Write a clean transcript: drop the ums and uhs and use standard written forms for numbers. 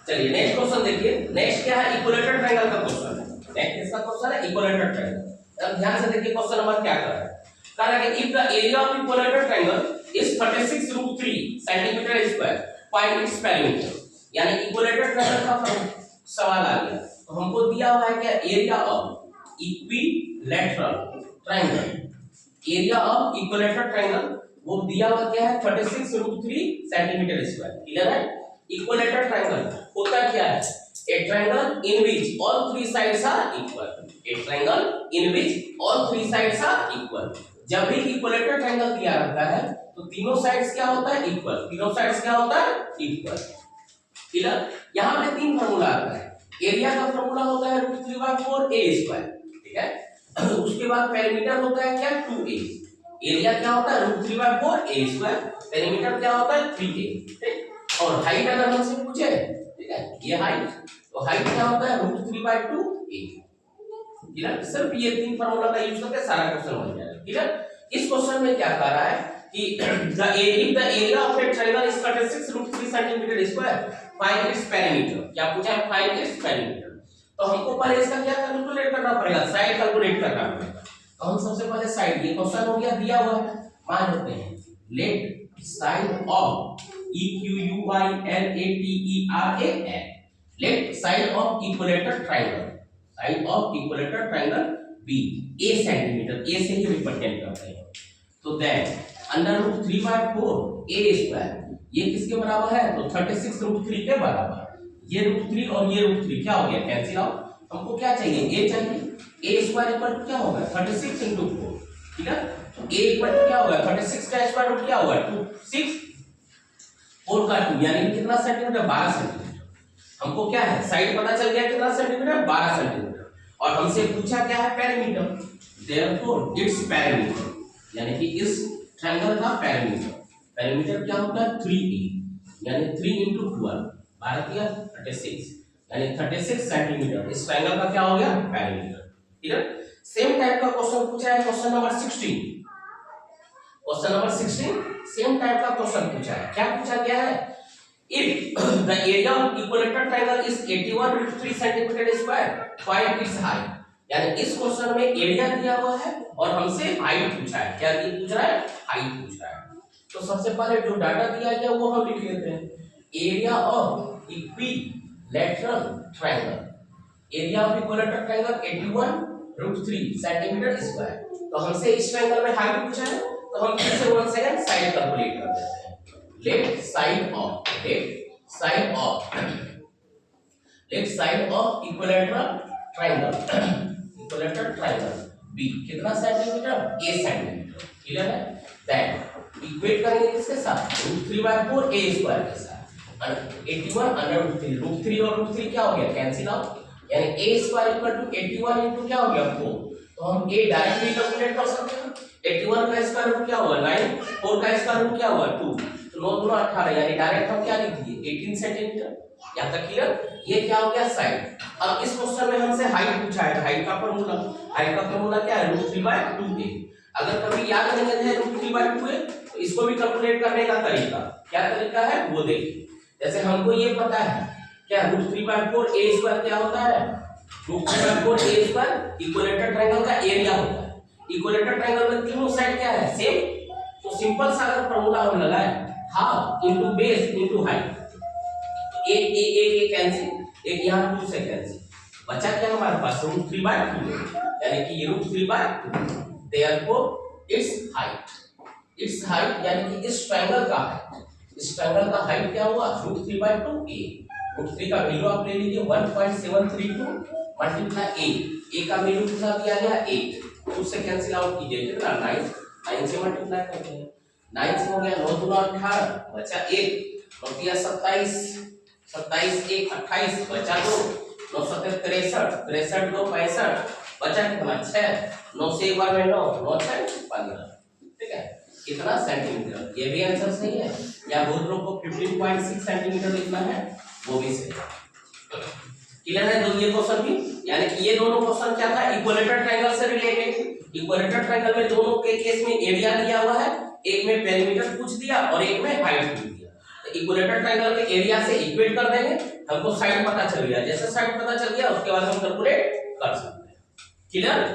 चलिए next question देखिए। Next क्या है, इक्विलेटरल ट्रायंगल का क्वेश्चन है। नेक्स्ट किसका क्वेश्चन है, इक्विलेटरल ट्रायंगल। अब ध्यान से देखिए क्वेश्चन नंबर क्या कर रहा है। कह रहा है कि if the area of equilateral triangle is 36√3 centimetre square find its perimeter. यानी इक्विलेटरल ट्रायंगल का सवाल आ गया, तो हमको दिया हुआ है क्या, area of equilateral triangle. Area of equilateral triangle वो दिया हुआ क्या है, 36√3 सेंटीमीटर स्क्वायर। क्लियर है। इक्विलेटरल ट्रायंगल होता क्या है, a triangle in which all three sides are equal. A triangle in which all three sides are equal. जब भी इक्विलेटरल ट्रायंगल दिया रहता है तो तीनों साइड्स क्या होता है, इक्वल। तीनों साइड्स क्या होता है, इक्वल। क्लियर। यहां पे तीन फार्मूला आता है। एरिया का फार्मूला होता है √3/4a², ठीक है। उसके बाद पेरीमीटर होता है क्या, 2a। एरिया क्या होता है √3/4a², पेरीमीटर क्या होता है 3a, ठीक। और हाइट अगर हमसे पूछे, ठीक है, ये हाइट, तो हाइट क्या होता है √3/2a। क्लियर। सिर्फ ये तीन फार्मूला का यूज करके सारा क्वेश्चन बन जाएगा। क्लियर। इस क्वेश्चन में क्या कह रहा है कि the area of A triangle is 36√3 centimetre square find its perimeter. क्या पूछा है, फाइंड इट्स पेरीमीटर। तो हमको पहले इसका क्या कैलकुलेट करना पड़ेगा, साइड कैलकुलेट करना पड़ेगा। तो हम सबसे पहले साइड, ये क्वेश्चन हो गया दिया हुआ है, मान लेते हैं let side of EQUILATERAL, let side of equilateral triangle, side of equilateral triangle be a centimetre, a से ही रिप्रेजेंट करते हैं। तो देन √3/4a², ये किसके बराबर है, तो 36√3 के बराबर। ये √3 और ये √3 क्या हो गया, कैंसिल आउट। हमको क्या चाहिए, a चाहिए। a² इक्वल क्या होगा 36 × 4, ठीक है। तो a इक्वल क्या होगा, 36 का स्क्वायर रूट क्या होगा 2, 6, 4 का 2 यानी कितना सेंटीमीटर, 12 सेंटीमीटर। हमको क्या है, साइड पता चल गया कितना सेंटीमीटर, 12 सेंटीमीटर। और हमसे पूछा क्या है, पेरीमीटर। देयरफॉर इट्स पेरीमीटर, यानी कि इस ट्रायंगल का पेरीमीटर, पेरीमीटर क्या होता है 3a, यानी 3 × 12, 12 किया 36, यानी 36 सेंटीमीटर। इस ट्रायंगल का क्या हो गया, पेरीमीटर। ठीक है। सेम टाइप का क्वेश्चन पूछा है, question number 16। Question number 16 same type का क्वेश्चन पूछा है। क्या पूछा गया है, if the area of equilateral triangle is 81√3 centimetre square find its height. यानी इस क्वेश्चन में एरिया दिया हुआ है और हमसे हाइट पूछा है। क्या पूछ रहा है, हाइट पूछ रहा है। तो सबसे पहले जो डाटा दिया गया वो हम लिख लेते हैं। Area of equilateral triangle, area of equilateral triangle 81√3 centimetre square. तो हमसे इस ट्रायंगल में हाइट पूछा है, तो हम फिर से 1 सेकंड साइड कैलकुलेट कर देते हैं। Let side of equilateral triangle be कितना सेंटीमीटर, a सेंटीमीटर। क्लियर है। दैट इक्वेट करेंगे किसके साथ, √3/4a² के साथ। 81 √3, √3 और √3 क्या हो गया, कैंसिल आउट। यानी a² = 81 × क्या हो गया 4। तो हम a डायरेक्टली कैलकुलेट कर सकते हैं। 81 का स्क्वायर रूट क्या हुआ 9, 4 का स्क्वायर रूट क्या हुआ 2, तो 9 × 2 = 18, यानी डायरेक्ट हम क्या लिख दिए 18 सेंटीमीटर। यहां तक क्लियर। ये क्या हो गया साइड। अब इस क्वेश्चन में हमसे हाइट पूछा है, हाइट का फार्मूला क्या है √3/2a। अगर कभी याद नहीं है √3/2a तो इसको भी कैलकुलेट करने का तरीका क्या तरीका है वो देखिए। जैसे हमको ये पता है क्या √3/4a² क्या होता है, √3/4a² इक्विलेटरल ट्रायंगल का एरिया होता है। इक्विलेटरल ट्रायंगल में तीनों साइड क्या है, सेम। तो सिंपल सा अगर फार्मूला हम लगाए, हाफ × बेस × हाइट, तो एक कैंसिल, एक यहां 2 से कैंसिल, बचा क्या हमारे पास √3/2, यानी कि ये √3/2। देयरफॉर इट्स हाइट यानी कि इस ट्रायंगल का हाइट, इस ट्रायंगल का हाइट क्या हुआ √3/2a। √3 का वैल्यू आप ले लीजिए 1.732 मल्टीप्लाई a का वैल्यू कितना दिया गया 8, 2 से कैंसिल आउट कीजिए कितना 9 से मल्टीप्लाई करते हैं, 9 से हो गया 9 × 2 = 18, बचा 1, 9 × 3 = 27, 27 1 28, बचा 2, 9 × 7 = 63, 63 2 65, बचा कितना 6, 9 से एक बार में 9, 9 6 15। ठीक है, कितना सेंटीमीटर, ये भी आंसर सही है। या बहुत लोग को 15.6 सेंटीमीटर लिखना है, वो भी सही है। क्लियर है। तो ये क्वेश्चन भी, यानी कि ये दोनों क्वेश्चन क्या था, इक्विलेटरल ट्रायंगल से रिलेटेड। इक्विलेटरल ट्रायंगल में दोनों के केस में एरिया दिया हुआ है, एक में पेरीमीटर पूछ दिया और एक में हाइट पूछ दिया। तो इक्विलेटरल ट्रायंगल के एरिया से इक्वेट कर देंगे, हमको साइड पता चल गया, जैसे साइड पता चल गया उसके बाद हम कैलकुलेट कर सकते हैं। क्लियर?